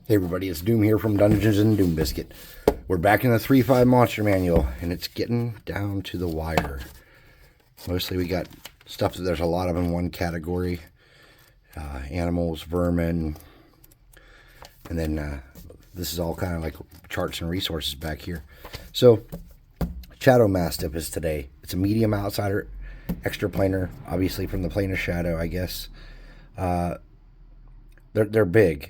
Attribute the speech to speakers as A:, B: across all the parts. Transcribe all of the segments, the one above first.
A: Hey everybody, it's Doom here from Dungeons and Doom Biscuit. We're back in the 3.5 Monster Manual, and it's getting down to the wire. Mostly we got stuff that there's a lot of in one category. Animals, vermin, and then this is all kind of like charts and resources back here. So, Shadow Mastiff is today. It's a medium outsider, extra planar, obviously from the plane of shadow, I guess. They're big.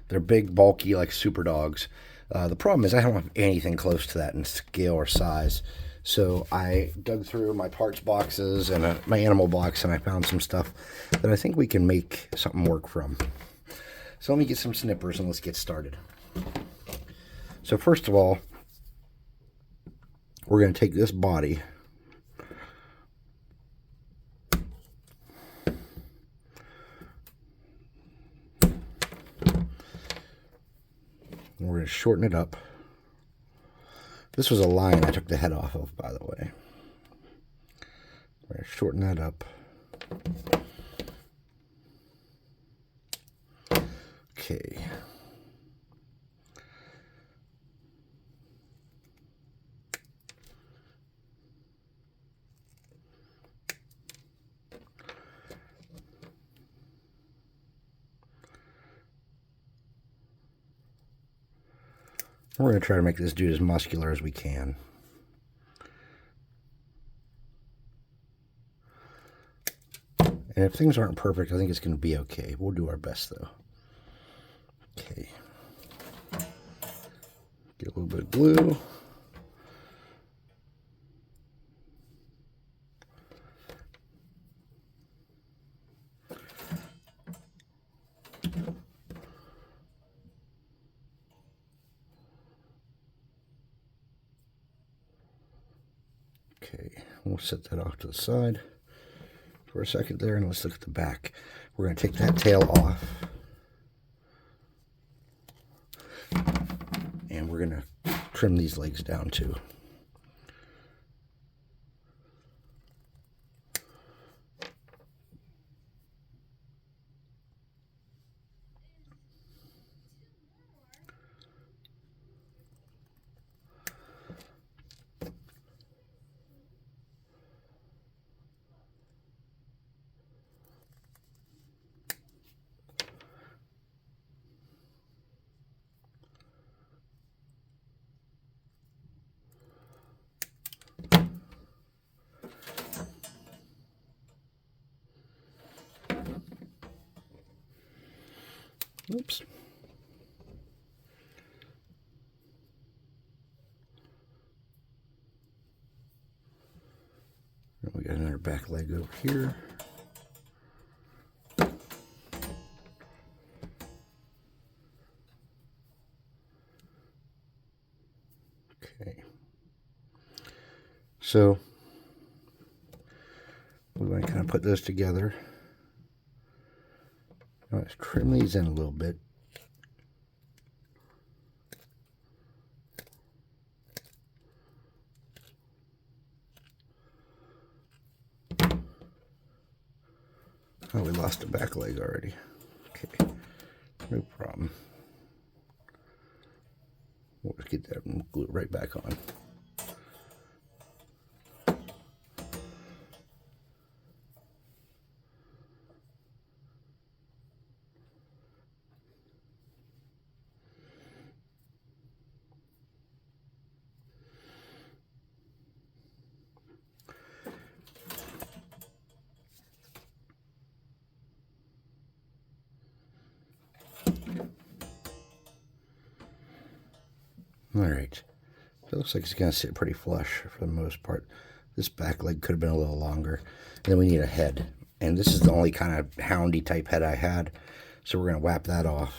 A: They're big, bulky, like super dogs. The problem is I don't have anything close to that in scale or size. So I dug through my parts boxes and my animal box, and I found some stuff that I think we can make something work from. So let me get some snippers and let's get started. So first of all, we're going to take this body. We're going to shorten it up. This was a lion I took the head off of, by the way. We're going to shorten that up. Okay. We're going to try to make this dude as muscular as we can. And if things aren't perfect, I think it's going to be okay. We'll do our best, though. Okay. Get a little bit of glue. Okay, we'll set that off to the side for a second there, and let's look at the back. We're going to take that tail off, and we're going to trim these legs down too. Oops. And we got another back leg over here. Okay. So we're going to kind of put those together. Let's trim these in a little bit. Oh, we lost a back leg already. Okay, no problem. We'll just get that and glue it right back on. Alright, so it looks like it's going to sit pretty flush for the most part. This back leg could have been a little longer. And then we need a head. And this is the only kind of houndy type head I had. So we're going to whap that off.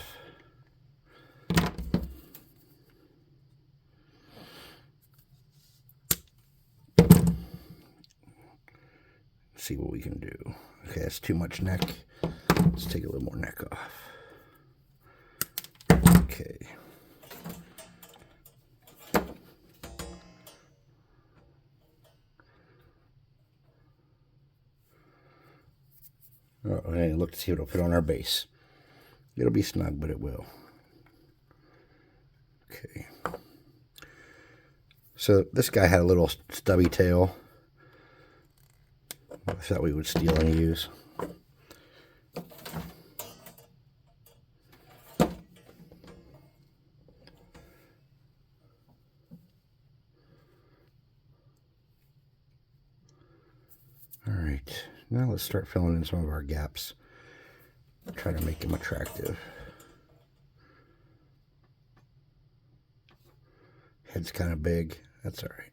A: See what we can do. Okay, that's too much neck. Let's take a little more neck off. Okay. Oh, and look to see what it'll fit on our base. It'll be snug, but it will. So this guy had a little stubby tail. I thought we would steal and use. Alright, now let's start filling in some of our gaps. Try to make them attractive. Head's kind of big. That's alright.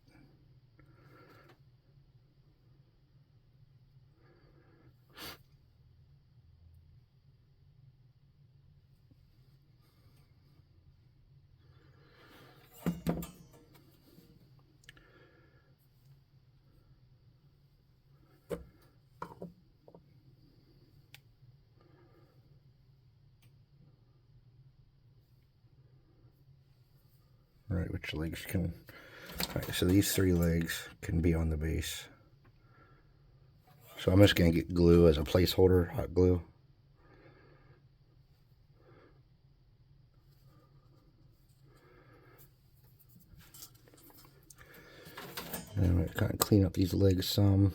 A: Right, which legs can... Alright, so these 3 legs can be on the base. So I'm just going to get glue as a placeholder, hot glue. And I'm going to kind of clean up these legs some.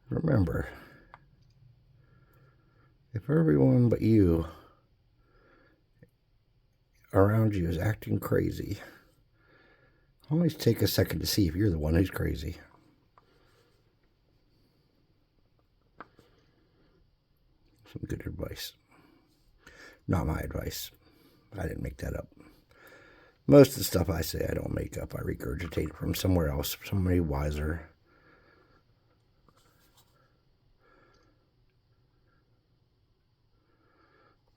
A: Remember, if everyone but you around you is acting crazy, always take a second to see if you're the one who's crazy. Some good advice. Not my advice. I didn't make that up. Most of the stuff I say I don't make up. I regurgitate from somewhere else, somebody wiser.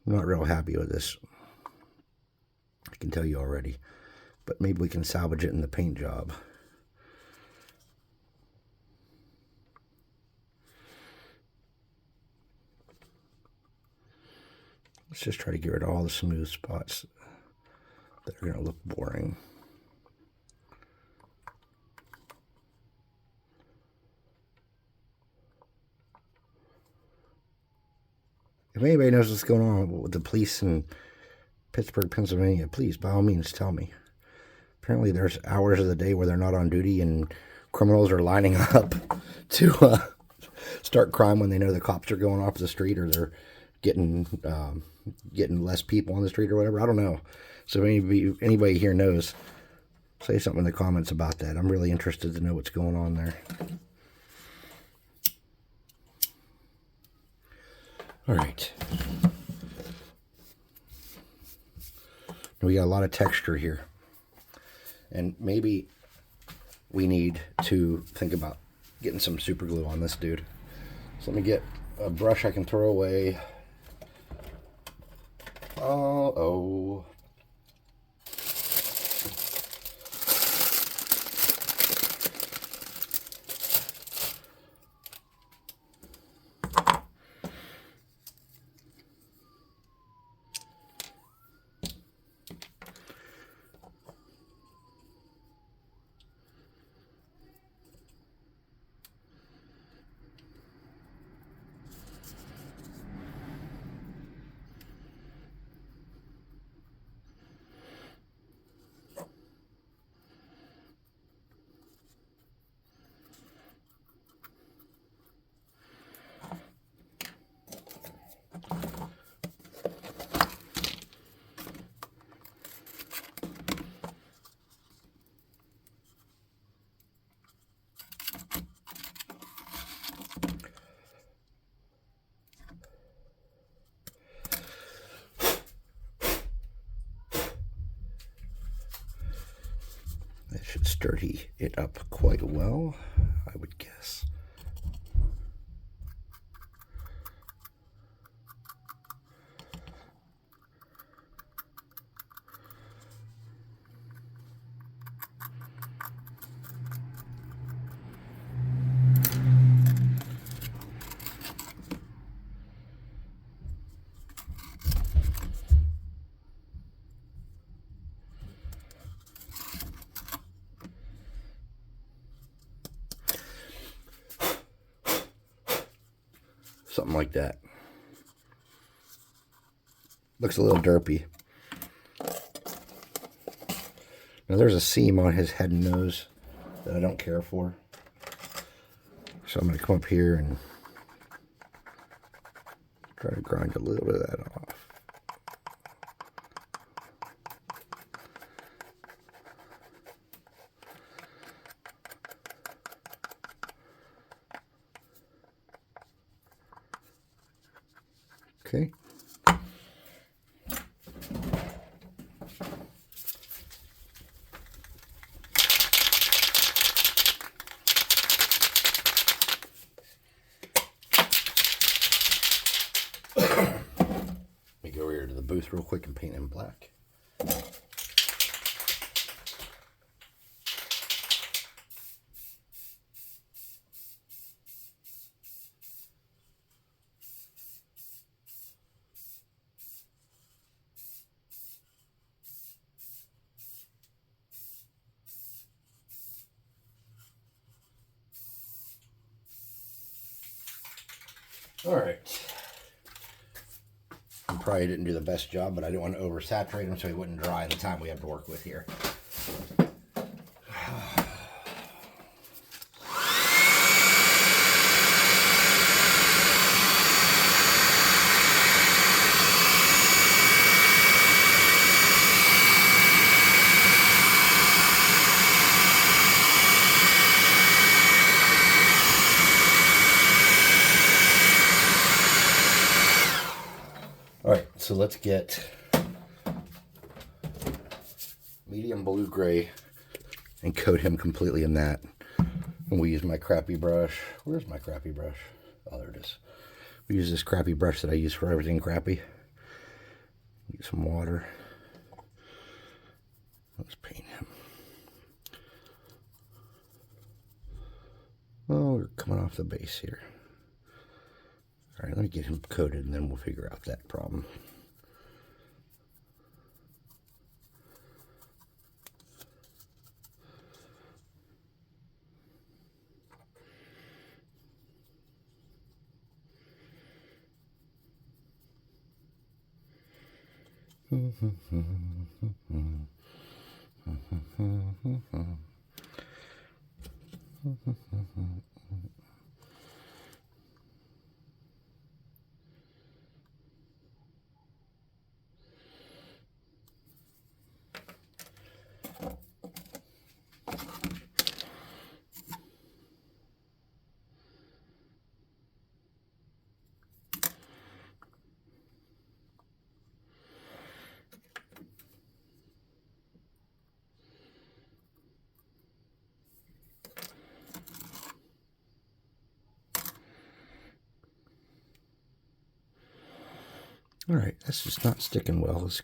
A: I'm not real happy with this. I can tell you already. But maybe we can salvage it in the paint job. Let's just try to get rid of all the smooth spots that are going to look boring. If anybody knows what's going on with the police in Pittsburgh, Pennsylvania, please, by all means, tell me. Apparently there's hours of the day where they're not on duty and criminals are lining up to start crime when they know the cops are going off the street, or they're getting less people on the street or whatever. I don't know. So if anybody here knows, say something in the comments about that. I'm really interested to know what's going on there. All right. We got a lot of texture here. And maybe we need to think about getting some super glue on this dude. So let me get a brush I can throw away. Oh. Should sturdy it up quite well, I would guess. Something like that. Looks a little derpy. Now there's a seam on his head and nose that I don't care for. So I'm going to come up here and try to grind a little bit of that off. Okay. Let me go over here to the booth real quick and paint him black. All right. I probably didn't do the best job, but I didn't want to oversaturate him so he wouldn't dry the time we have to work with here. All right, so let's get medium blue gray and coat him completely in that. And we use my crappy brush. Where's my crappy brush? Oh, there it is. We use this crappy brush that I use for everything crappy. Get some water. Let's paint him. Oh, we're coming off the base here. All right, let me get him coated and then we'll figure out that problem. All right, that's just not sticking well. Let's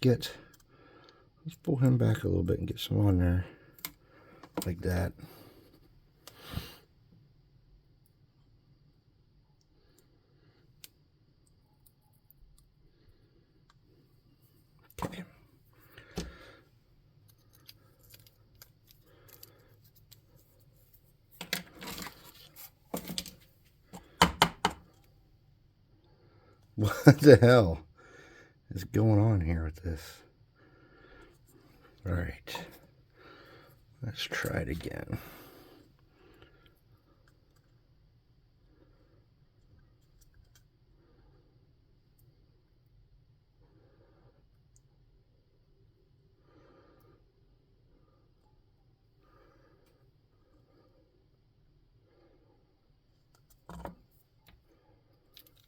A: pull him back a little bit and get some on there, like that. Okay. What the hell is going on here with this? All right, let's try it again.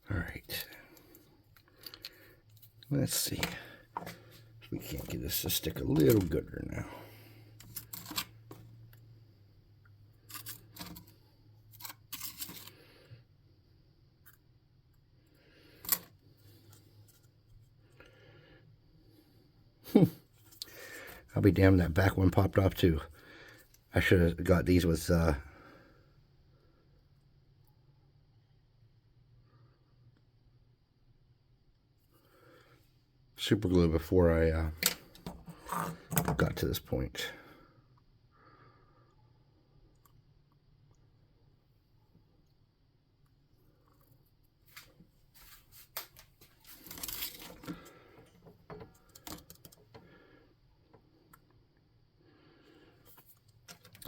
A: All right, let's see. We can't get this to stick a little gooder now. I'll be damned, that back one popped off too. I should have got these with super glue before I got to this point.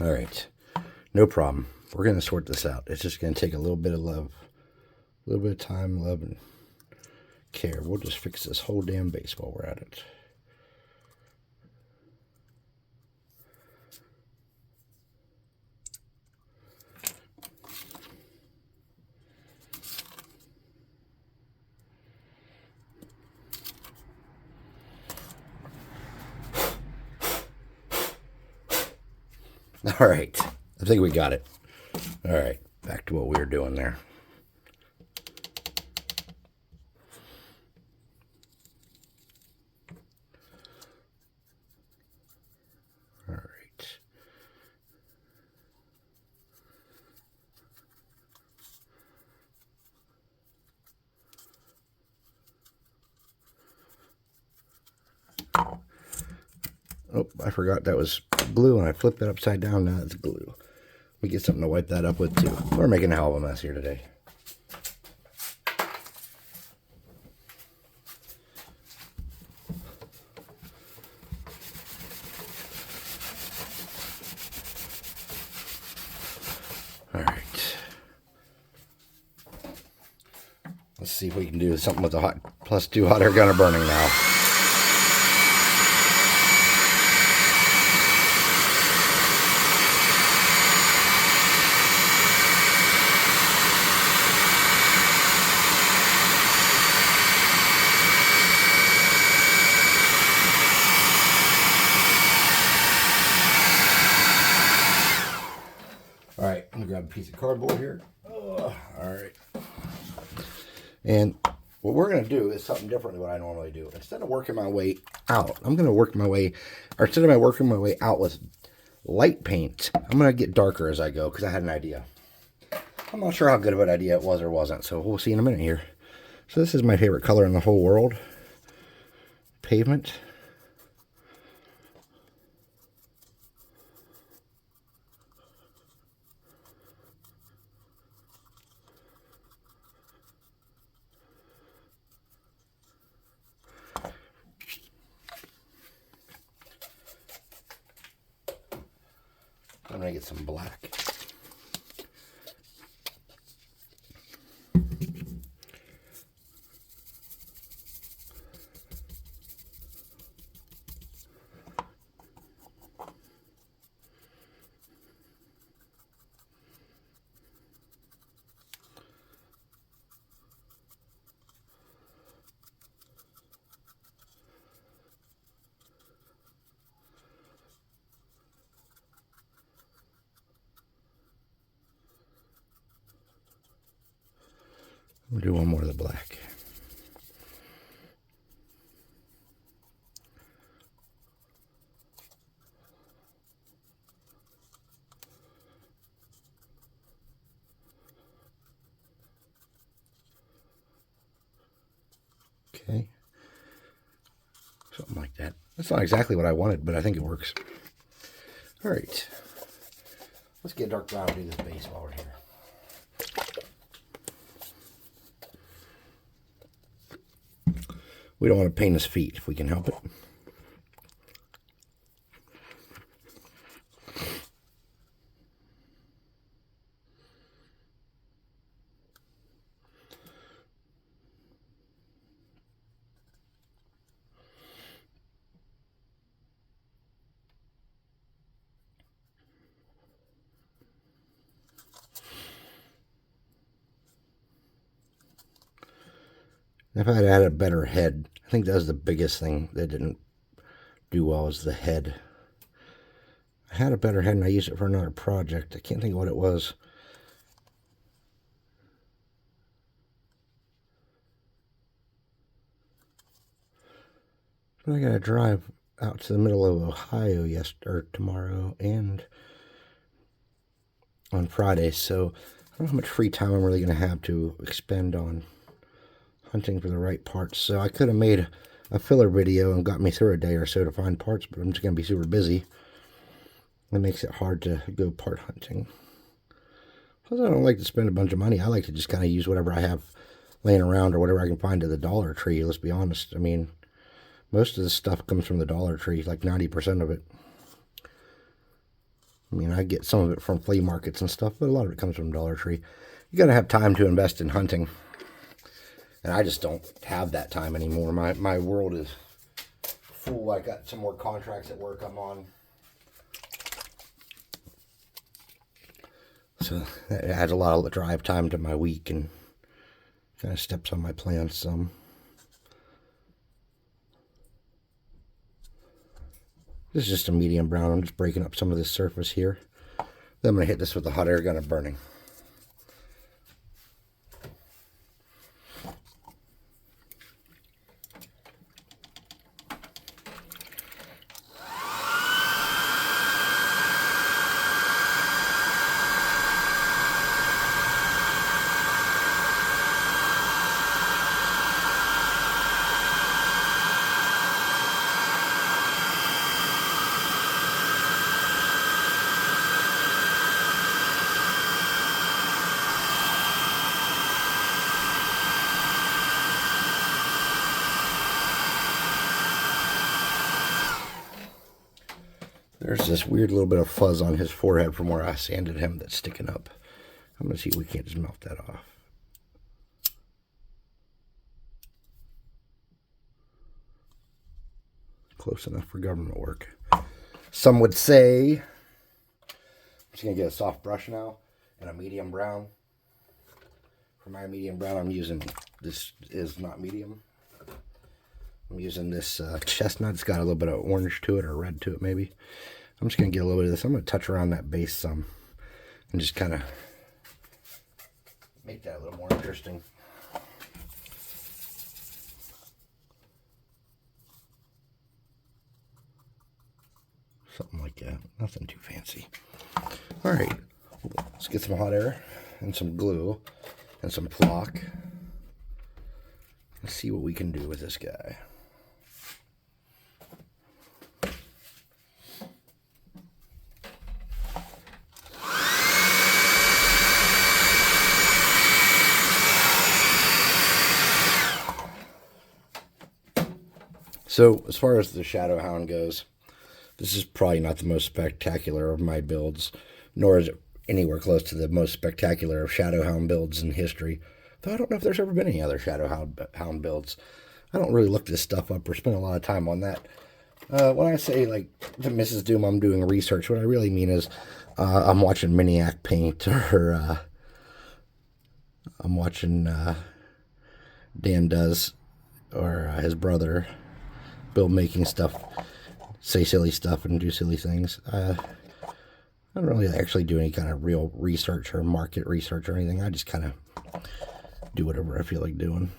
A: All right, no problem. We're going to sort this out. It's just going to take a little bit of love, a little bit of time, love, and care. We'll just fix this whole damn base while we're at it. All right, I think we got it. All right, back to what we were doing there. All right. Oh, I forgot that was glue, and I flipped it upside down. Now it's glue. We get something to wipe that up with, too. We're making a hell of a mess here today. All right. Let's see if we can do something with the hot +2 hot air gunner burning now. All right, I'm gonna grab a piece of cardboard here. Oh, all right. And what we're gonna do is something different than what I normally do. Instead of working my way out, I'm gonna work my way, or instead of working my way out with light paint, I'm gonna get darker as I go because I had an idea. I'm not sure how good of an idea it was or wasn't, so we'll see in a minute here. So this is my favorite color in the whole world. Pavement. I'm going to get some black. We'll do one more of the black. Okay. Something like that. That's not exactly what I wanted, but I think it works. All right. Let's get dark brown and do this base while we're here. We don't want to paint his feet if we can help it. If I had had a better head, I think that was the biggest thing that didn't do well, was the head. I had a better head and I used it for another project. I can't think of what it was. I gotta drive out to the middle of Ohio tomorrow and on Friday, so I don't know how much free time I'm really gonna have to expend on hunting for the right parts. So I could have made a filler video and got me through a day or so to find parts, but I'm just gonna be super busy. It makes it hard to go part hunting. Plus, I don't like to spend a bunch of money. I like to just kind of use whatever I have laying around or whatever I can find at the Dollar Tree. Let's be honest. I mean, most of this stuff comes from the Dollar Tree, like 90% of it. I mean, I get some of it from flea markets and stuff, but a lot of it comes from Dollar Tree. You got to have time to invest in hunting. And I just don't have that time anymore. My world is full. I got some more contracts at work I'm on. So that adds a lot of drive time to my week and kind of steps on my plans some. This is just a medium brown. I'm just breaking up some of this surface here. Then I'm going to hit this with a hot air gun and burning. There's this weird little bit of fuzz on his forehead from where I sanded him that's sticking up. I'm going to see if we can't just melt that off. Close enough for government work. Some would say, I'm just going to get a soft brush now and a medium brown. For my medium brown, I'm using, this is not medium. I'm using this chestnut. It's got a little bit of orange to it or red to it maybe. I'm just going to get a little bit of this. I'm going to touch around that base some and just kind of make that a little more interesting. Something like that. Nothing too fancy. All right. Let's get some hot air and some glue and some flock. Let's see what we can do with this guy. So as far as the Shadow Hound goes, this is probably not the most spectacular of my builds, nor is it anywhere close to the most spectacular of Shadow Hound builds in history. Though I don't know if there's ever been any other Shadow Hound builds. I don't really look this stuff up or spend a lot of time on that. When I say, like, to Mrs. Doom, I'm doing research, what I really mean is I'm watching Miniac paint, or I'm watching Dan Does, or his brother, Bill making stuff, say silly stuff and do silly things. I don't really actually do any kind of real research or market research or anything. I just kind of do whatever I feel like doing.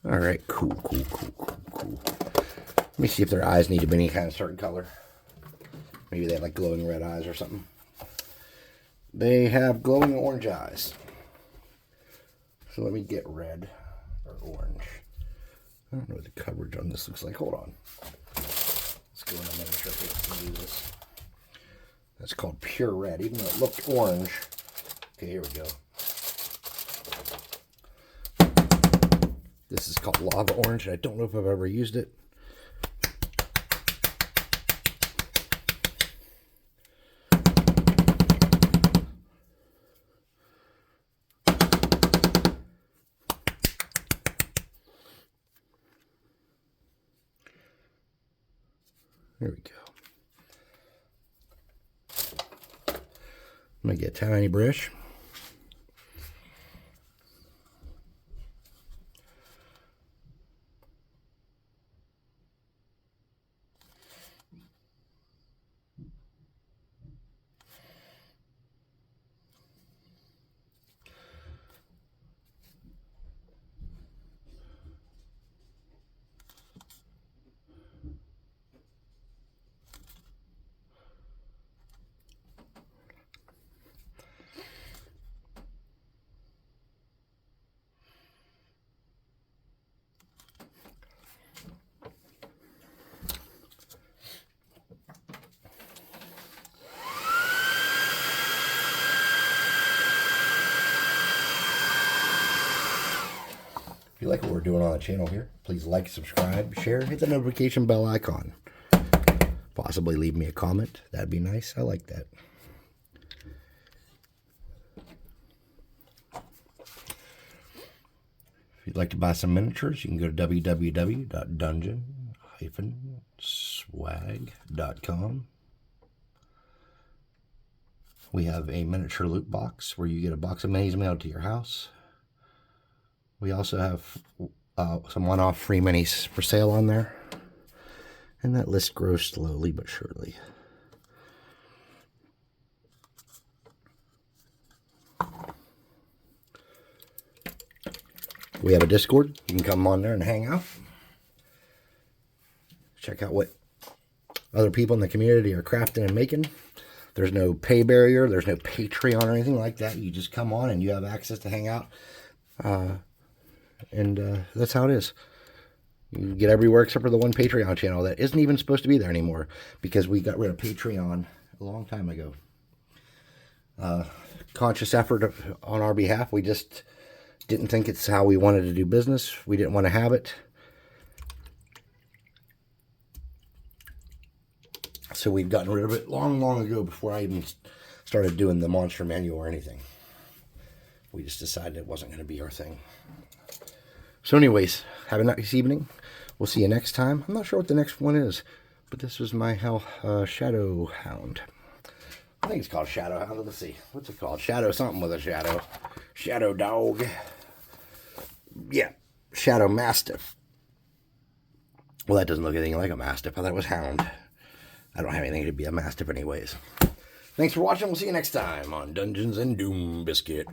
A: All right, cool. Let me see if their eyes need to be any kind of certain color. Maybe they have like glowing red eyes or something. They have glowing orange eyes. So let me get red or orange. I don't know what the coverage on this looks like. Hold on. Let's go in a miniature and do this. That's called pure red, even though it looked orange. Okay, here we go. This is called Lava Orange, and I don't know if I've ever used it. There we go. I'm going to get a tiny brush. If you like what we're doing on the channel here, please like, subscribe, share, hit the notification bell icon. Possibly leave me a comment. That'd be nice. I like that. If you'd like to buy some miniatures, you can go to www.dungeon-swag.com. We have a miniature loot box where you get a box of minis mailed to your house. We also have some one-off free minis for sale on there. And that list grows slowly but surely. We have a Discord. You can come on there and hang out. Check out what other people in the community are crafting and making. There's no pay barrier. There's no Patreon or anything like that. You just come on and you have access to hang out. And that's how it is. You get everywhere except for the one Patreon channel that isn't even supposed to be there anymore because we got rid of Patreon a long time ago. Conscious effort on our behalf. We just didn't think it's how we wanted to do business. We didn't want to have it. So we've gotten rid of it long, long ago before I even started doing the monster manual or anything. We just decided it wasn't going to be our thing. So anyways, have a nice evening. We'll see you next time. I'm not sure what the next one is, but this was my Shadow Hound. I think it's called Shadow Hound. Let's see. What's it called? Shadow something with a shadow. Shadow Dog. Yeah. Shadow Mastiff. Well, that doesn't look anything like a Mastiff. I thought it was Hound. I don't have anything to be a Mastiff anyways. Thanks for watching. We'll see you next time on Dungeons and Doom Biscuit.